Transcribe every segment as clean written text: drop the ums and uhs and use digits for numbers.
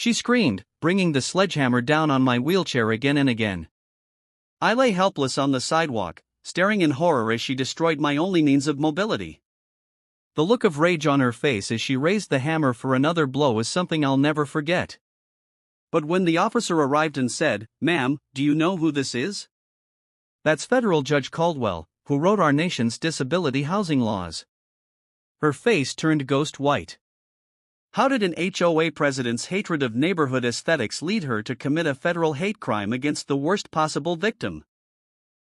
she screamed, bringing the sledgehammer down on my wheelchair again and again. I lay helpless on the sidewalk, staring in horror as she destroyed my only means of mobility. The look of rage on her face as she raised the hammer for another blow is something I'll never forget. But when the officer arrived and said, "Ma'am, do you know who this is?" That's federal Judge Caldwell, who wrote our nation's disability housing laws. Her face turned ghost white. How did an HOA president's hatred of neighborhood aesthetics lead her to commit a federal hate crime against the worst possible victim?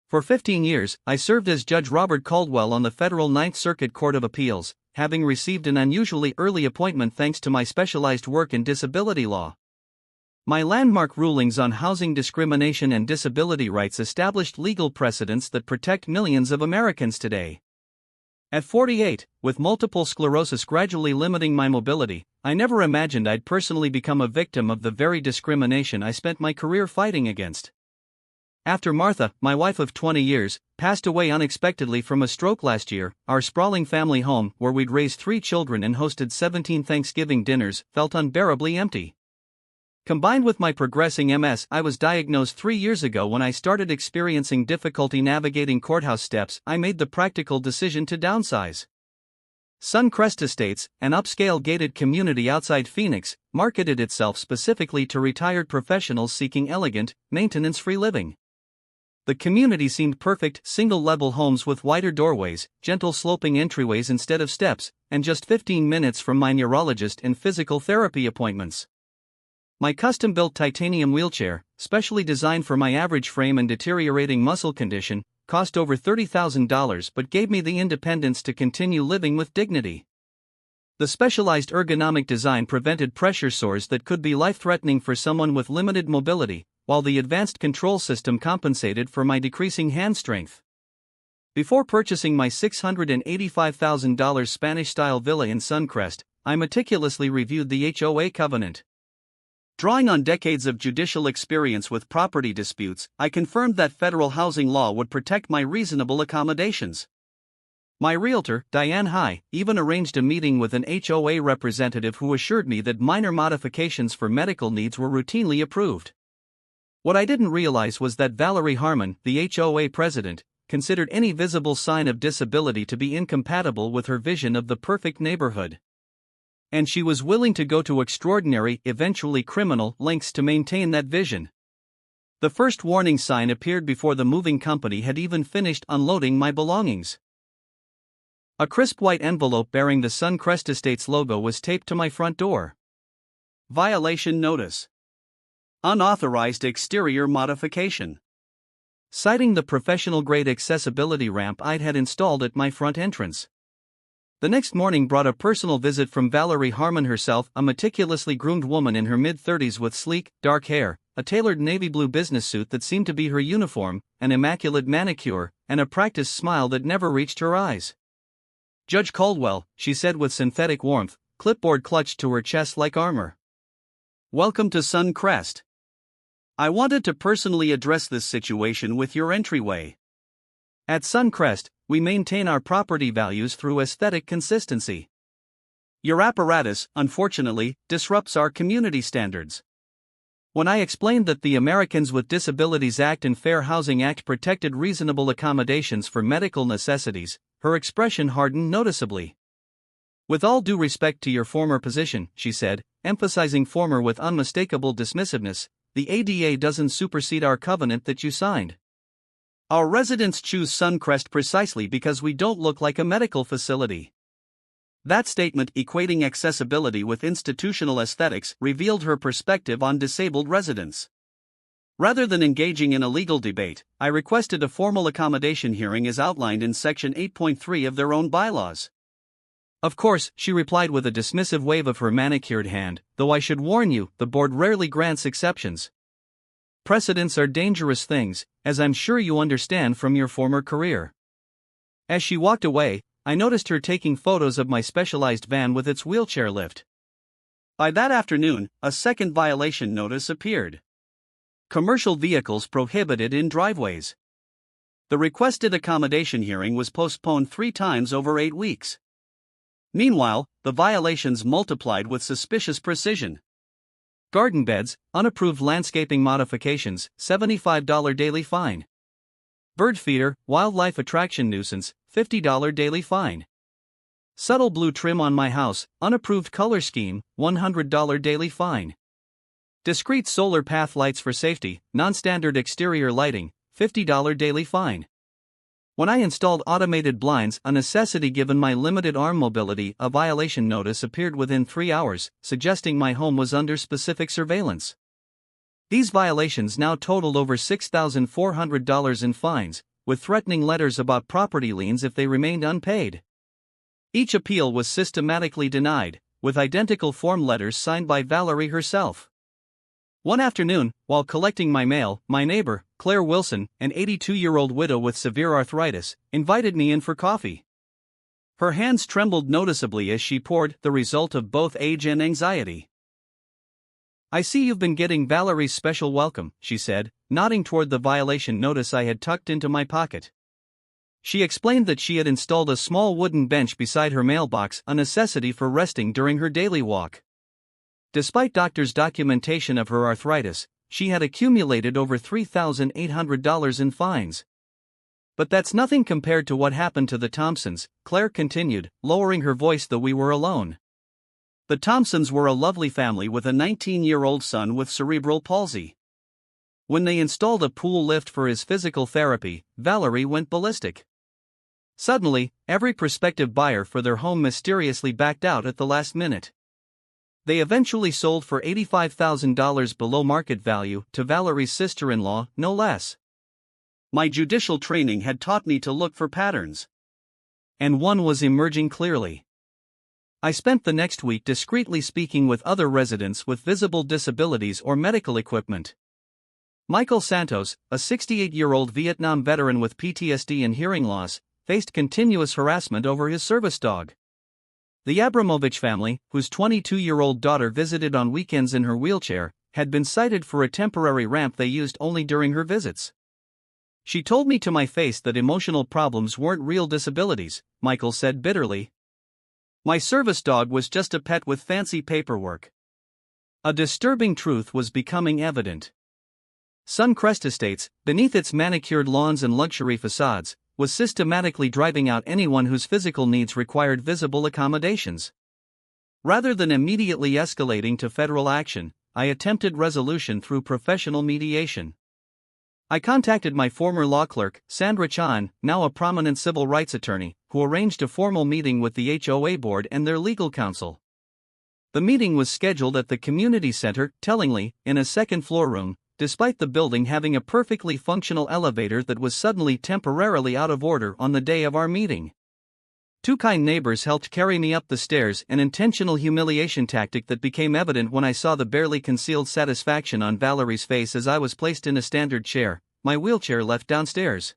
For 15 years, I served as Judge Robert Caldwell on the Federal Ninth Circuit Court of Appeals, having received an unusually early appointment thanks to my specialized work in disability law. My landmark rulings on housing discrimination and disability rights established legal precedents that protect millions of Americans today. At 48, with multiple sclerosis gradually limiting my mobility, I never imagined I'd personally become a victim of the very discrimination I spent my career fighting against. After Martha, my wife of 20 years, passed away unexpectedly from a stroke last year, our sprawling family home, where we'd raised 3 children and hosted 17 Thanksgiving dinners, felt unbearably empty. Combined with my progressing MS, I was diagnosed 3 years ago. When I started experiencing difficulty navigating courthouse steps, I made the practical decision to downsize. Suncrest Estates, an upscale gated community outside Phoenix, marketed itself specifically to retired professionals seeking elegant, maintenance-free living. The community seemed perfect: single-level homes with wider doorways, gentle sloping entryways instead of steps, and just 15 minutes from my neurologist and physical therapy appointments. My custom-built titanium wheelchair, specially designed for my average frame and deteriorating muscle condition, cost over $30,000 but gave me the independence to continue living with dignity. The specialized ergonomic design prevented pressure sores that could be life-threatening for someone with limited mobility, while the advanced control system compensated for my decreasing hand strength. Before purchasing my $685,000 Spanish-style villa in Suncrest, I meticulously reviewed the HOA covenant. Drawing on decades of judicial experience with property disputes, I confirmed that federal housing law would protect my reasonable accommodations. My realtor, Diane High, even arranged a meeting with an HOA representative who assured me that minor modifications for medical needs were routinely approved. What I didn't realize was that Valerie Harmon, the HOA president, considered any visible sign of disability to be incompatible with her vision of the perfect neighborhood. And she was willing to go to extraordinary, eventually criminal, lengths to maintain that vision. The first warning sign appeared before the moving company had even finished unloading my belongings. A crisp white envelope bearing the Suncrest Estates logo was taped to my front door. Violation notice. Unauthorized exterior modification. Citing the professional-grade accessibility ramp I'd had installed at my front entrance. The next morning brought a personal visit from Valerie Harmon herself, a meticulously groomed woman in her mid-30s with sleek, dark hair, a tailored navy blue business suit that seemed to be her uniform, an immaculate manicure, and a practiced smile that never reached her eyes. "Judge Caldwell," she said with synthetic warmth, clipboard clutched to her chest like armor. "Welcome to Suncrest. I wanted to personally address this situation with your entryway. At Suncrest, we maintain our property values through aesthetic consistency. Your apparatus, unfortunately, disrupts our community standards." When I explained that the Americans with Disabilities Act and Fair Housing Act protected reasonable accommodations for medical necessities, her expression hardened noticeably. "With all due respect to your former position," she said, emphasizing former with unmistakable dismissiveness, "the ADA doesn't supersede our covenant that you signed. Our residents choose Suncrest precisely because we don't look like a medical facility." That statement, equating accessibility with institutional aesthetics, revealed her perspective on disabled residents. Rather than engaging in a legal debate, I requested a formal accommodation hearing as outlined in Section 8.3 of their own bylaws. "Of course," she replied with a dismissive wave of her manicured hand, "though I should warn you, the board rarely grants exceptions. Precedents are dangerous things, as I'm sure you understand from your former career." As she walked away, I noticed her taking photos of my specialized van with its wheelchair lift. By that afternoon, a second violation notice appeared. Commercial vehicles prohibited in driveways. The requested accommodation hearing was postponed 3 times over 8 weeks. Meanwhile, the violations multiplied with suspicious precision. Garden beds, unapproved landscaping modifications, $75 daily fine. Bird feeder, wildlife attraction nuisance, $50 daily fine. Subtle blue trim on my house, unapproved color scheme, $100 daily fine. Discrete solar path lights for safety, non-standard exterior lighting, $50 daily fine. When I installed automated blinds, a necessity given my limited arm mobility, a violation notice appeared within 3 hours, suggesting my home was under specific surveillance. These violations now totaled over $6,400 in fines, with threatening letters about property liens if they remained unpaid. Each appeal was systematically denied, with identical form letters signed by Valerie herself. One afternoon, while collecting my mail, my neighbor, Claire Wilson, an 82-year-old widow with severe arthritis, invited me in for coffee. Her hands trembled noticeably as she poured, the result of both age and anxiety. "I see you've been getting Valerie's special welcome," she said, nodding toward the violation notice I had tucked into my pocket. She explained that she had installed a small wooden bench beside her mailbox, a necessity for resting during her daily walk. Despite doctors' documentation of her arthritis, she had accumulated over $3,800 in fines. "But that's nothing compared to what happened to the Thompsons," Claire continued, lowering her voice though we were alone. The Thompsons were a lovely family with a 19-year-old son with cerebral palsy. When they installed a pool lift for his physical therapy, Valerie went ballistic. Suddenly, every prospective buyer for their home mysteriously backed out at the last minute. They eventually sold for $85,000 below market value to Valerie's sister-in-law, no less. My judicial training had taught me to look for patterns. And one was emerging clearly. I spent the next week discreetly speaking with other residents with visible disabilities or medical equipment. Michael Santos, a 68-year-old Vietnam veteran with PTSD and hearing loss, faced continuous harassment over his service dog. The Abramovich family, whose 22-year-old daughter visited on weekends in her wheelchair, had been cited for a temporary ramp they used only during her visits. "She told me to my face that emotional problems weren't real disabilities," Michael said bitterly. "My service dog was just a pet with fancy paperwork." A disturbing truth was becoming evident. Suncrest Estates, beneath its manicured lawns and luxury facades, was systematically driving out anyone whose physical needs required visible accommodations. Rather than immediately escalating to federal action, I attempted resolution through professional mediation. I contacted my former law clerk, Sandra Chan, now a prominent civil rights attorney, who arranged a formal meeting with the HOA board and their legal counsel. The meeting was scheduled at the community center, tellingly, in a second-floor room, despite the building having a perfectly functional elevator that was suddenly temporarily out of order on the day of our meeting. Two kind neighbors helped carry me up the stairs, an intentional humiliation tactic that became evident when I saw the barely concealed satisfaction on Valerie's face as I was placed in a standard chair, my wheelchair left downstairs.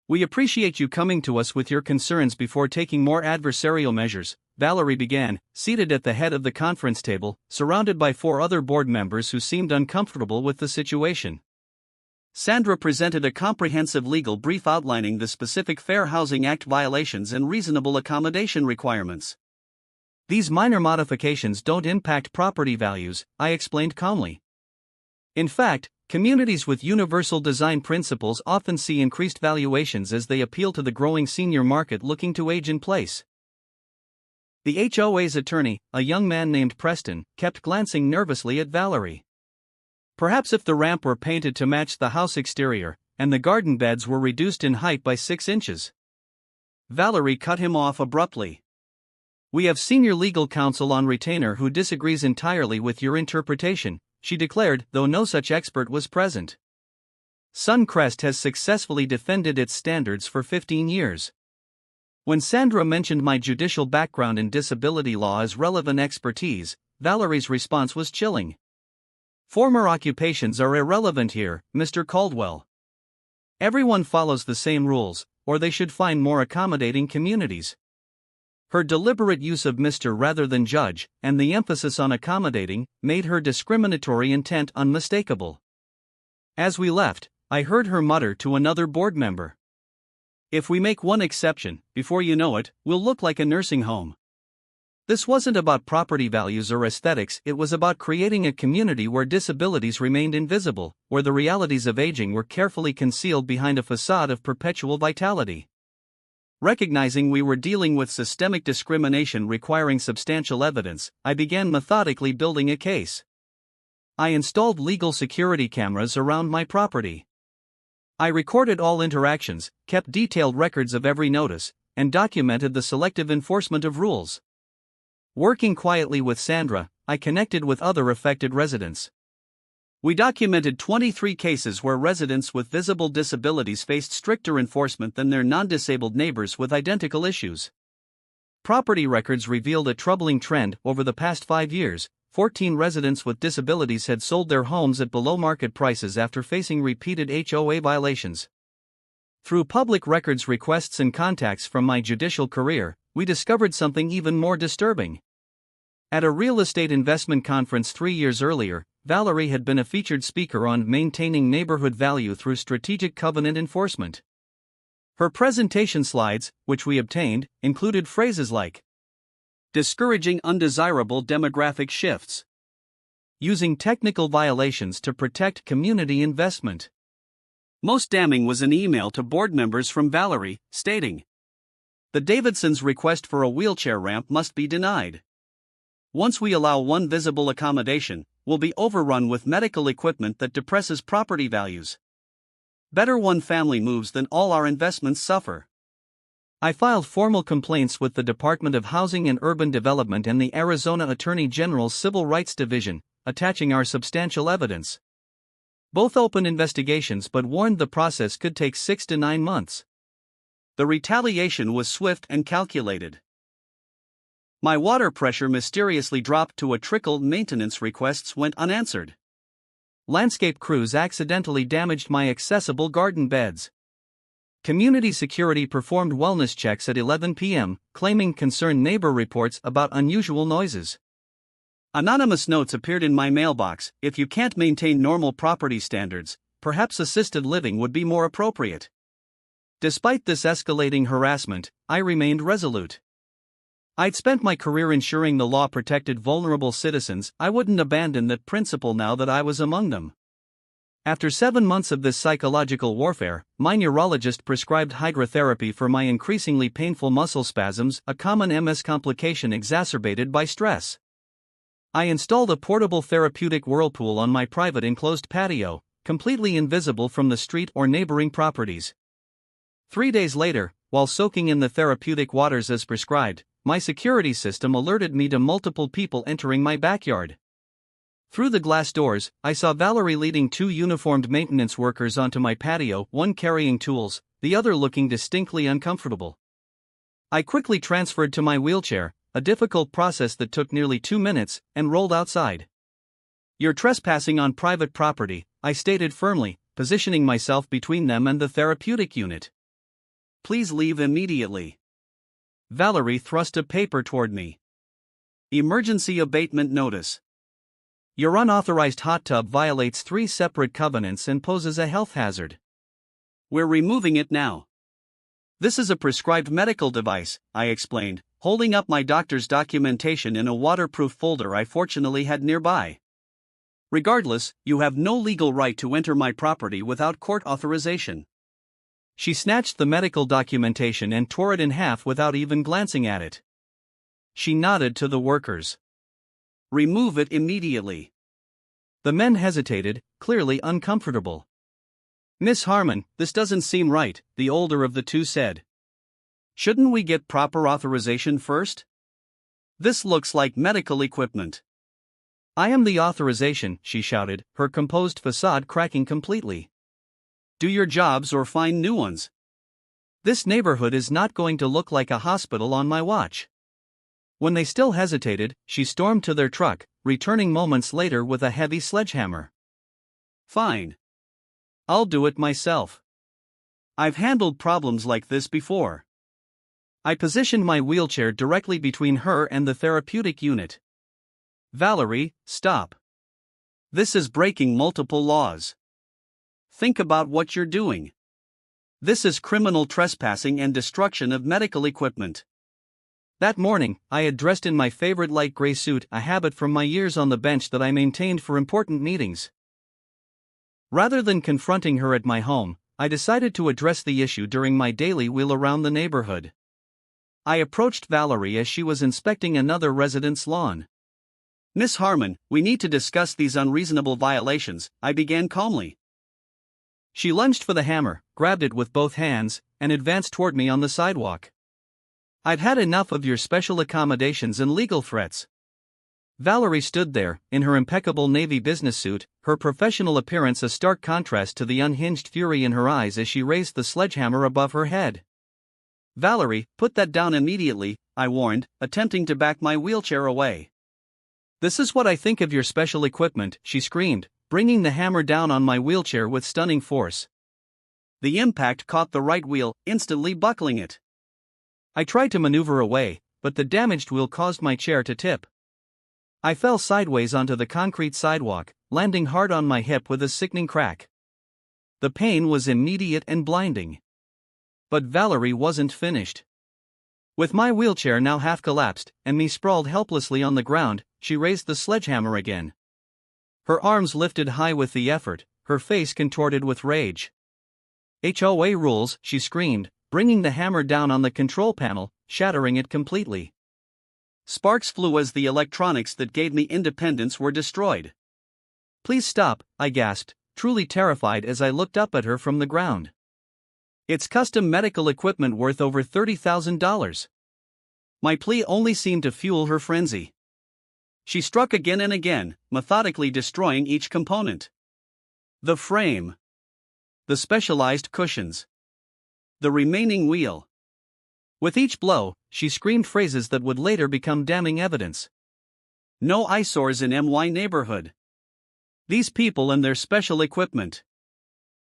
"We appreciate you coming to us with your concerns before taking more adversarial measures," Valerie began, seated at the head of the conference table, surrounded by 4 other board members who seemed uncomfortable with the situation. Sandra presented a comprehensive legal brief outlining the specific Fair Housing Act violations and reasonable accommodation requirements. "These minor modifications don't impact property values," I explained calmly. "In fact, communities with universal design principles often see increased valuations as they appeal to the growing senior market looking to age in place." The HOA's attorney, a young man named Preston, kept glancing nervously at Valerie. "Perhaps if the ramp were painted to match the house exterior, and the garden beds were reduced in height by 6 inches. Valerie cut him off abruptly. "We have senior legal counsel on retainer who disagrees entirely with your interpretation," she declared, though no such expert was present. Suncrest has successfully defended its standards for 15 years. When Sandra mentioned my judicial background in disability law as relevant expertise, Valerie's response was chilling. "Former occupations are irrelevant here, Mr. Caldwell. Everyone follows the same rules, or they should find more accommodating communities." Her deliberate use of Mr. rather than Judge, and the emphasis on accommodating, made her discriminatory intent unmistakable. As we left, I heard her mutter to another board member, "If we make one exception, before you know it, we'll look like a nursing home." This wasn't about property values or aesthetics, it was about creating a community where disabilities remained invisible, where the realities of aging were carefully concealed behind a facade of perpetual vitality. Recognizing we were dealing with systemic discrimination requiring substantial evidence, I began methodically building a case. I installed legal security cameras around my property. I recorded all interactions, kept detailed records of every notice, and documented the selective enforcement of rules. Working quietly with Sandra, I connected with other affected residents. We documented 23 cases where residents with visible disabilities faced stricter enforcement than their non-disabled neighbors with identical issues. Property records revealed a troubling trend. Over the past 5 years, 14 residents with disabilities had sold their homes at below-market prices after facing repeated HOA violations. Through public records requests and contacts from my judicial career, we discovered something even more disturbing. At a real estate investment conference 3 years earlier, Valerie had been a featured speaker on maintaining neighborhood value through strategic covenant enforcement. Her presentation slides, which we obtained, included phrases like discouraging undesirable demographic shifts, using technical violations to protect community investment. Most damning was an email to board members from Valerie, stating, "The Davidsons' request for a wheelchair ramp must be denied. Once we allow one visible accommodation, we'll be overrun with medical equipment that depresses property values. Better one family moves than all our investments suffer." I filed formal complaints with the Department of Housing and Urban Development and the Arizona Attorney General's Civil Rights Division, attaching our substantial evidence. Both opened investigations but warned the process could take 6 to 9 months. The retaliation was swift and calculated. My water pressure mysteriously dropped to a trickle. Maintenance requests went unanswered. Landscape crews accidentally damaged my accessible garden beds. Community security performed wellness checks at 11 p.m., claiming concerned neighbor reports about unusual noises. Anonymous notes appeared in my mailbox: "If you can't maintain normal property standards, perhaps assisted living would be more appropriate." Despite this escalating harassment, I remained resolute. I'd spent my career ensuring the law protected vulnerable citizens. I wouldn't abandon that principle now that I was among them. After 7 months of this psychological warfare, my neurologist prescribed hydrotherapy for my increasingly painful muscle spasms, a common MS complication exacerbated by stress. I installed a portable therapeutic whirlpool on my private enclosed patio, completely invisible from the street or neighboring properties. 3 days later, while soaking in the therapeutic waters as prescribed, my security system alerted me to multiple people entering my backyard. Through the glass doors, I saw Valerie leading 2 uniformed maintenance workers onto my patio, one carrying tools, the other looking distinctly uncomfortable. I quickly transferred to my wheelchair, a difficult process that took nearly 2 minutes, and rolled outside. "You're trespassing on private property," I stated firmly, positioning myself between them and the therapeutic unit. "Please leave immediately." Valerie thrust a paper toward me. "Emergency abatement notice. Your unauthorized hot tub violates 3 separate covenants and poses a health hazard. We're removing it now." "This is a prescribed medical device," I explained, holding up my doctor's documentation in a waterproof folder I fortunately had nearby. "Regardless, you have no legal right to enter my property without court authorization." She snatched the medical documentation and tore it in half without even glancing at it. She nodded to the workers. "Remove it immediately." The men hesitated, clearly uncomfortable. "Miss Harmon, this doesn't seem right," the older of the two said. "Shouldn't we get proper authorization first? This looks like medical equipment." "I am the authorization," she shouted, her composed facade cracking completely. "Do your jobs or find new ones. This neighborhood is not going to look like a hospital on my watch." When they still hesitated, she stormed to their truck, returning moments later with a heavy sledgehammer. "Fine. I'll do it myself. I've handled problems like this before." I positioned my wheelchair directly between her and the therapeutic unit. "Valerie, stop. This is breaking multiple laws. Think about what you're doing. This is criminal trespassing and destruction of medical equipment. That morning, I had dressed in my favorite light gray suit, a habit from my years on the bench that I maintained for important meetings. Rather than confronting her at my home, I decided to address the issue during my daily wheel around the neighborhood. I approached Valerie as she was inspecting another resident's lawn. "Miss Harmon, we need to discuss these unreasonable violations," I began calmly. She lunged for the hammer, grabbed it with both hands, and advanced toward me on the sidewalk. "I've had enough of your special accommodations and legal threats." Valerie stood there, in her impeccable navy business suit, her professional appearance a stark contrast to the unhinged fury in her eyes as she raised the sledgehammer above her head. "Valerie, put that down immediately," I warned, attempting to back my wheelchair away. "This is what I think of your special equipment," she screamed, bringing the hammer down on my wheelchair with stunning force. The impact caught the right wheel, instantly buckling it. I tried to maneuver away, but the damaged wheel caused my chair to tip. I fell sideways onto the concrete sidewalk, landing hard on my hip with a sickening crack. The pain was immediate and blinding. But Valerie wasn't finished. With my wheelchair now half collapsed, and me sprawled helplessly on the ground, she raised the sledgehammer again. Her arms lifted high with the effort, her face contorted with rage. "HOA rules," she screamed, bringing the hammer down on the control panel, shattering it completely. Sparks flew as the electronics that gave me independence were destroyed. "Please stop," I gasped, truly terrified as I looked up at her from the ground. "It's custom medical equipment worth over $30,000. My plea only seemed to fuel her frenzy. She struck again and again, methodically destroying each component. The frame. The specialized cushions. The remaining wheel. With each blow, she screamed phrases that would later become damning evidence. "No eyesores in my neighborhood. These people and their special equipment.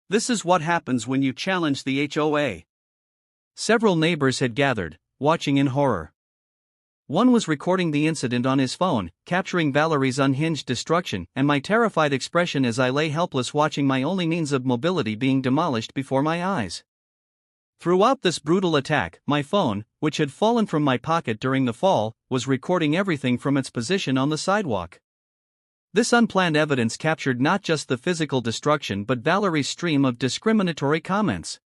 This is what happens when you challenge the HOA." Several neighbors had gathered, watching in horror. One was recording the incident on his phone, capturing Valerie's unhinged destruction and my terrified expression as I lay helpless watching my only means of mobility being demolished before my eyes. Throughout this brutal attack, my phone, which had fallen from my pocket during the fall, was recording everything from its position on the sidewalk. This unplanned evidence captured not just the physical destruction but Valerie's stream of discriminatory comments.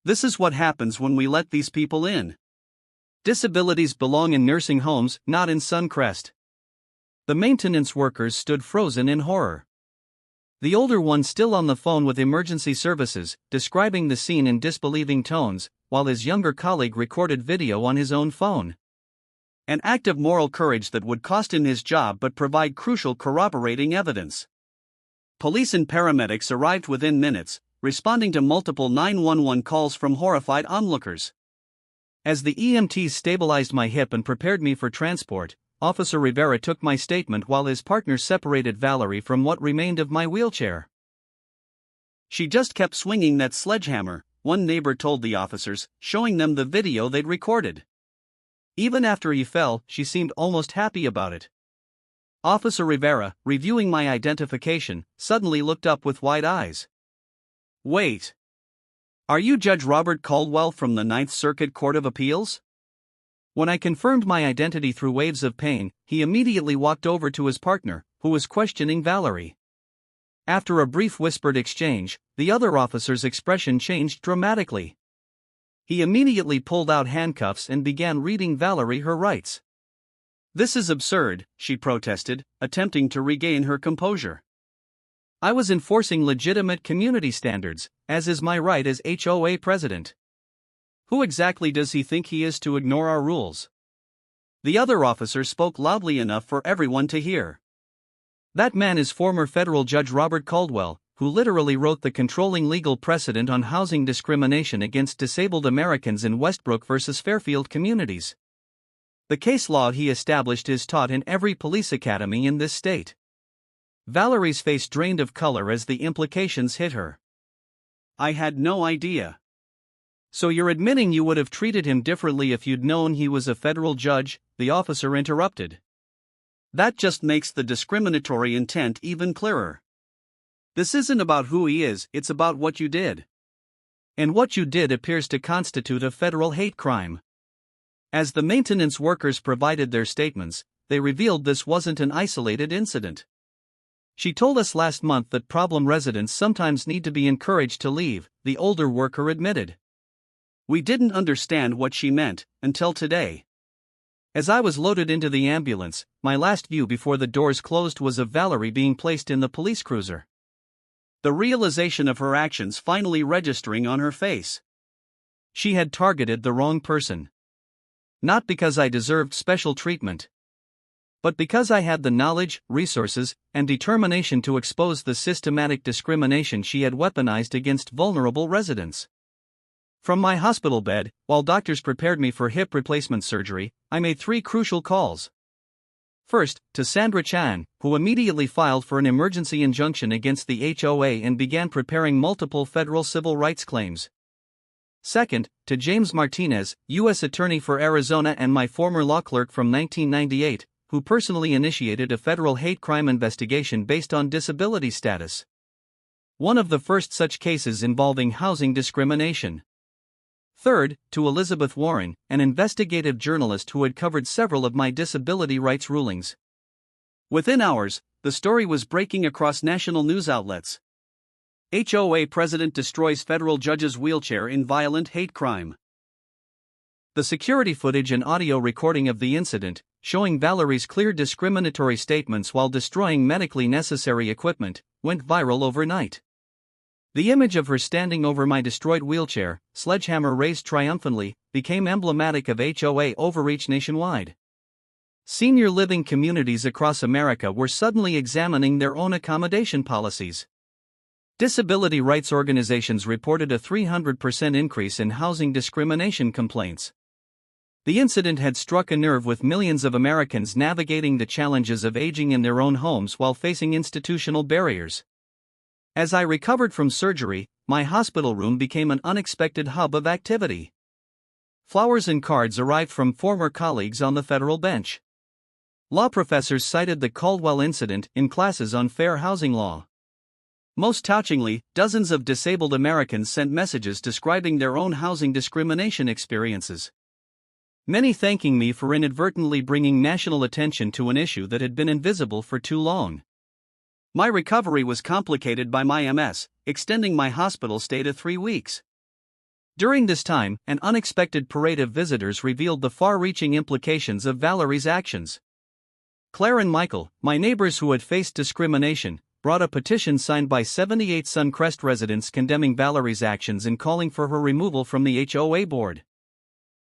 "This is what happens when we let these people in. Disabilities belong in nursing homes, not in Suncrest." The maintenance workers stood frozen in horror. The older one still on the phone with emergency services, describing the scene in disbelieving tones, while his younger colleague recorded video on his own phone. An act of moral courage that would cost him his job but provide crucial corroborating evidence. Police and paramedics arrived within minutes, responding to multiple 911 calls from horrified onlookers. As the EMTs stabilized my hip and prepared me for transport, Officer Rivera took my statement while his partner separated Valerie from what remained of my wheelchair. "She just kept swinging that sledgehammer," one neighbor told the officers, showing them the video they'd recorded. "Even after he fell, she seemed almost happy about it." Officer Rivera, reviewing my identification, suddenly looked up with wide eyes. "Wait. Are you Judge Robert Caldwell from the Ninth Circuit Court of Appeals?" When I confirmed my identity through waves of pain, he immediately walked over to his partner, who was questioning Valerie. After a brief whispered exchange, the other officer's expression changed dramatically. He immediately pulled out handcuffs and began reading Valerie her rights. "This is absurd," she protested, attempting to regain her composure. "I was enforcing legitimate community standards, as is my right as HOA president. Who exactly does he think he is to ignore our rules?" The other officer spoke loudly enough for everyone to hear. "That man is former federal Judge Robert Caldwell, who literally wrote the controlling legal precedent on housing discrimination against disabled Americans in Westbrook versus Fairfield communities. The case law he established is taught in every police academy in this state." Valerie's face drained of color as the implications hit her. "I had no idea." "So you're admitting you would have treated him differently if you'd known he was a federal judge?" the officer interrupted. "That just makes the discriminatory intent even clearer. This isn't about who he is, it's about what you did. And what you did appears to constitute a federal hate crime." As the maintenance workers provided their statements, they revealed this wasn't an isolated incident. She told us last month that problem residents sometimes need to be encouraged to leave, the older worker admitted. We didn't understand what she meant until today. As I was loaded into the ambulance, my last view before the doors closed was of Valerie being placed in the police cruiser. The realization of her actions finally registering on her face. She had targeted the wrong person. Not because I deserved special treatment, but because I had the knowledge, resources, and determination to expose the systematic discrimination she had weaponized against vulnerable residents. From my hospital bed, while doctors prepared me for hip replacement surgery, I made 3 crucial calls. First, to Sandra Chan, who immediately filed for an emergency injunction against the HOA and began preparing multiple federal civil rights claims. Second, to James Martinez, U.S. Attorney for Arizona and my former law clerk from 1998, who personally initiated a federal hate crime investigation based on disability status. One of the first such cases involving housing discrimination. Third, to Elizabeth Warren, an investigative journalist who had covered several of my disability rights rulings. Within hours, the story was breaking across national news outlets. HOA President destroys federal judge's wheelchair in violent hate crime. The security footage and audio recording of the incident, showing Valerie's clear discriminatory statements while destroying medically necessary equipment, went viral overnight. The image of her standing over my destroyed wheelchair, sledgehammer raised triumphantly, became emblematic of HOA overreach nationwide. Senior living communities across America were suddenly examining their own accommodation policies. Disability rights organizations reported a 300% increase in housing discrimination complaints. The incident had struck a nerve with millions of Americans navigating the challenges of aging in their own homes while facing institutional barriers. As I recovered from surgery, my hospital room became an unexpected hub of activity. Flowers and cards arrived from former colleagues on the federal bench. Law professors cited the Caldwell incident in classes on fair housing law. Most touchingly, dozens of disabled Americans sent messages describing their own housing discrimination experiences. Many thanking me for inadvertently bringing national attention to an issue that had been invisible for too long. My recovery was complicated by my MS, extending my hospital stay to 3 weeks. During this time, an unexpected parade of visitors revealed the far-reaching implications of Valerie's actions. Claire and Michael, my neighbors who had faced discrimination, brought a petition signed by 78 Suncrest residents condemning Valerie's actions and calling for her removal from the HOA board.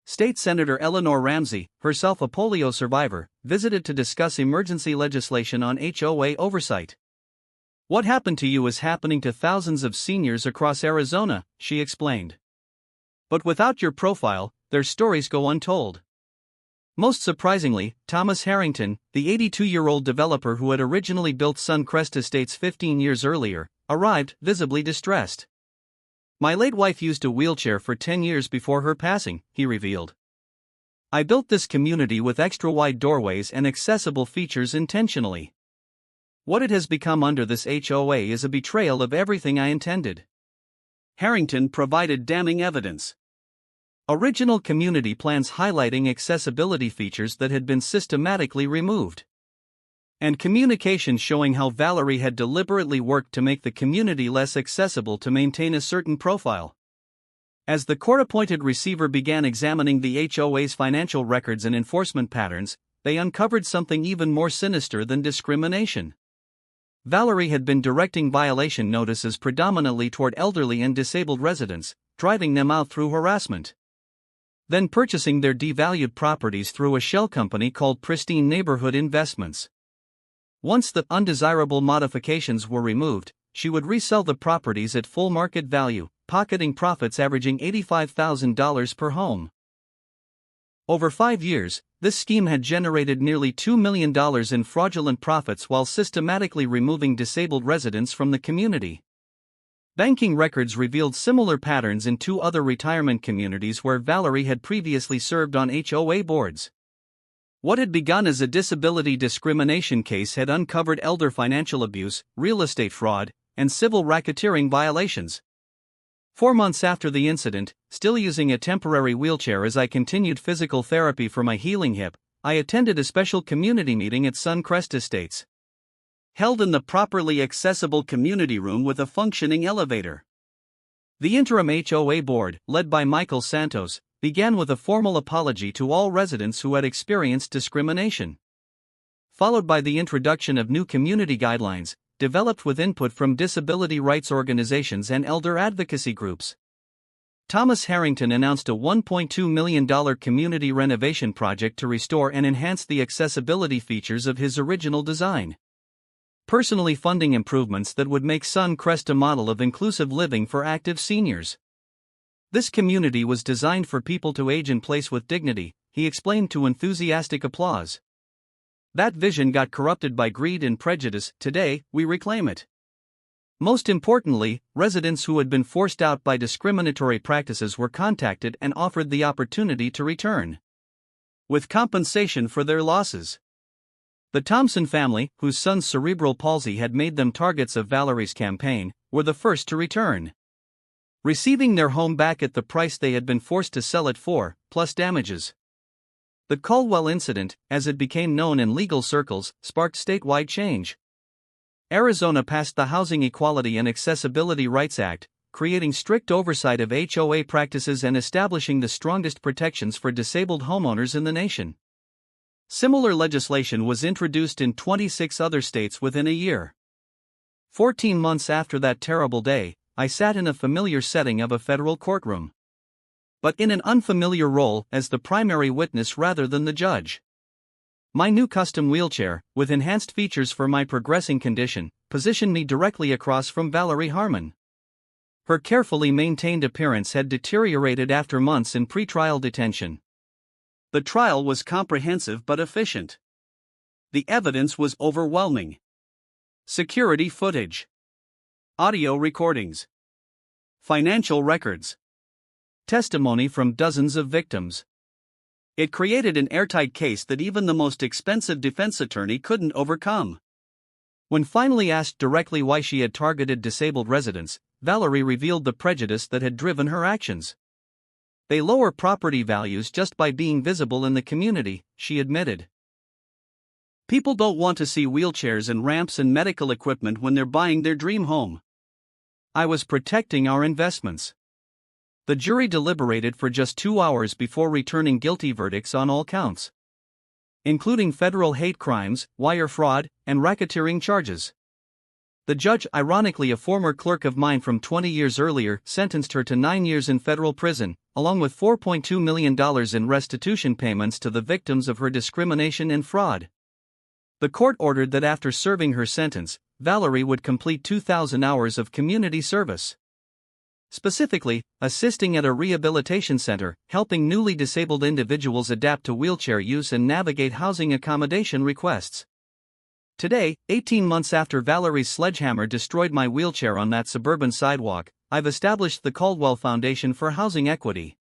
State Senator Eleanor Ramsey, herself a polio survivor, visited to discuss emergency legislation on HOA oversight. "What happened to you is happening to thousands of seniors across Arizona," she explained. "But without your profile, their stories go untold." Most surprisingly, Thomas Harrington, the 82-year-old developer who had originally built Suncrest Estates 15 years earlier, arrived, visibly distressed. "My late wife used a wheelchair for 10 years before her passing," he revealed. "I built this community with extra-wide doorways and accessible features intentionally. What it has become under this HOA is a betrayal of everything I intended." Harrington provided damning evidence. Original community plans highlighting accessibility features that had been systematically removed. And communications showing how Valerie had deliberately worked to make the community less accessible to maintain a certain profile. As the court-appointed receiver began examining the HOA's financial records and enforcement patterns, they uncovered something even more sinister than discrimination. Valerie had been directing violation notices predominantly toward elderly and disabled residents, driving them out through harassment. Then purchasing their devalued properties through a shell company called Pristine Neighborhood Investments. Once the undesirable modifications were removed, she would resell the properties at full market value, pocketing profits averaging $85,000 per home. Over 5 years, this scheme had generated nearly $2 million in fraudulent profits while systematically removing disabled residents from the community. Banking records revealed similar patterns in 2 other retirement communities where Valerie had previously served on HOA boards. What had begun as a disability discrimination case had uncovered elder financial abuse, real estate fraud, and civil racketeering violations. 4 months after the incident, still using a temporary wheelchair as I continued physical therapy for my healing hip, I attended a special community meeting at Suncrest Estates. Held in the properly accessible community room with a functioning elevator. The interim HOA board, led by Michael Santos, began with a formal apology to all residents who had experienced discrimination. Followed by the introduction of new community guidelines, developed with input from disability rights organizations and elder advocacy groups. Thomas Harrington announced a $1.2 million community renovation project to restore and enhance the accessibility features of his original design. Personally funding improvements that would make Suncrest a model of inclusive living for active seniors. This community was designed for people to age in place with dignity, he explained to enthusiastic applause. That vision got corrupted by greed and prejudice. Today, we reclaim it. Most importantly, residents who had been forced out by discriminatory practices were contacted and offered the opportunity to return, with compensation for their losses. The Thompson family, whose son's cerebral palsy had made them targets of Valerie's campaign, were the first to return, receiving their home back at the price they had been forced to sell it for, plus damages. The Caldwell incident, as it became known in legal circles, sparked statewide change. Arizona passed the Housing Equality and Accessibility Rights Act, creating strict oversight of HOA practices and establishing the strongest protections for disabled homeowners in the nation. Similar legislation was introduced in 26 other states within a year. 14 months after that terrible day, I sat in a familiar setting of a federal courtroom, but in an unfamiliar role as the primary witness rather than the judge. My new custom wheelchair, with enhanced features for my progressing condition, positioned me directly across from Valerie Harmon. Her carefully maintained appearance had deteriorated after months in pretrial detention. The trial was comprehensive but efficient. The evidence was overwhelming. Security footage, audio recordings, financial records, testimony from dozens of victims. It created an airtight case that even the most expensive defense attorney couldn't overcome. When finally asked directly why she had targeted disabled residents, Valerie revealed the prejudice that had driven her actions. They lower property values just by being visible in the community, she admitted. People don't want to see wheelchairs and ramps and medical equipment when they're buying their dream home. I was protecting our investments. The jury deliberated for just 2 hours before returning guilty verdicts on all counts, including federal hate crimes, wire fraud, and racketeering charges. The judge, ironically a former clerk of mine from 20 years earlier, sentenced her to 9 years in federal prison, along with $4.2 million in restitution payments to the victims of her discrimination and fraud. The court ordered that after serving her sentence, Valerie would complete 2,000 hours of community service. Specifically, assisting at a rehabilitation center, helping newly disabled individuals adapt to wheelchair use and navigate housing accommodation requests. Today, 18 months after Valerie's sledgehammer destroyed my wheelchair on that suburban sidewalk, I've established the Caldwell Foundation for Housing Equity,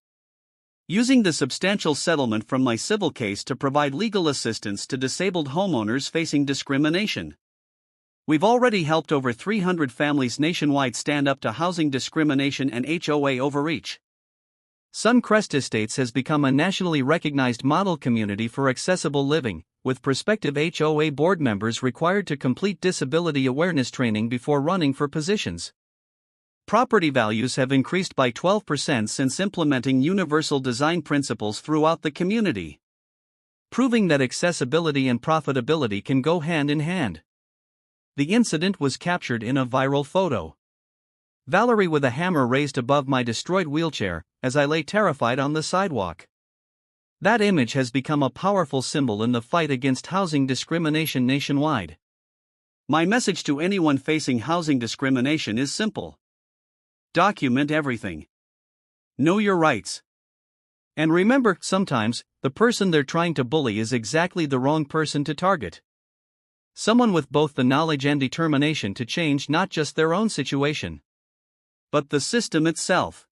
using the substantial settlement from my civil case to provide legal assistance to disabled homeowners facing discrimination. We've already helped over 300 families nationwide stand up to housing discrimination and HOA overreach. Suncrest Estates has become a nationally recognized model community for accessible living, with prospective HOA board members required to complete disability awareness training before running for positions. Property values have increased by 12% since implementing universal design principles throughout the community, proving that accessibility and profitability can go hand in hand. The incident was captured in a viral photo. Valerie with a hammer raised above my destroyed wheelchair, as I lay terrified on the sidewalk. That image has become a powerful symbol in the fight against housing discrimination nationwide. My message to anyone facing housing discrimination is simple. Document everything. Know your rights. And remember, sometimes, the person they're trying to bully is exactly the wrong person to target. Someone with both the knowledge and determination to change not just their own situation, but the system itself.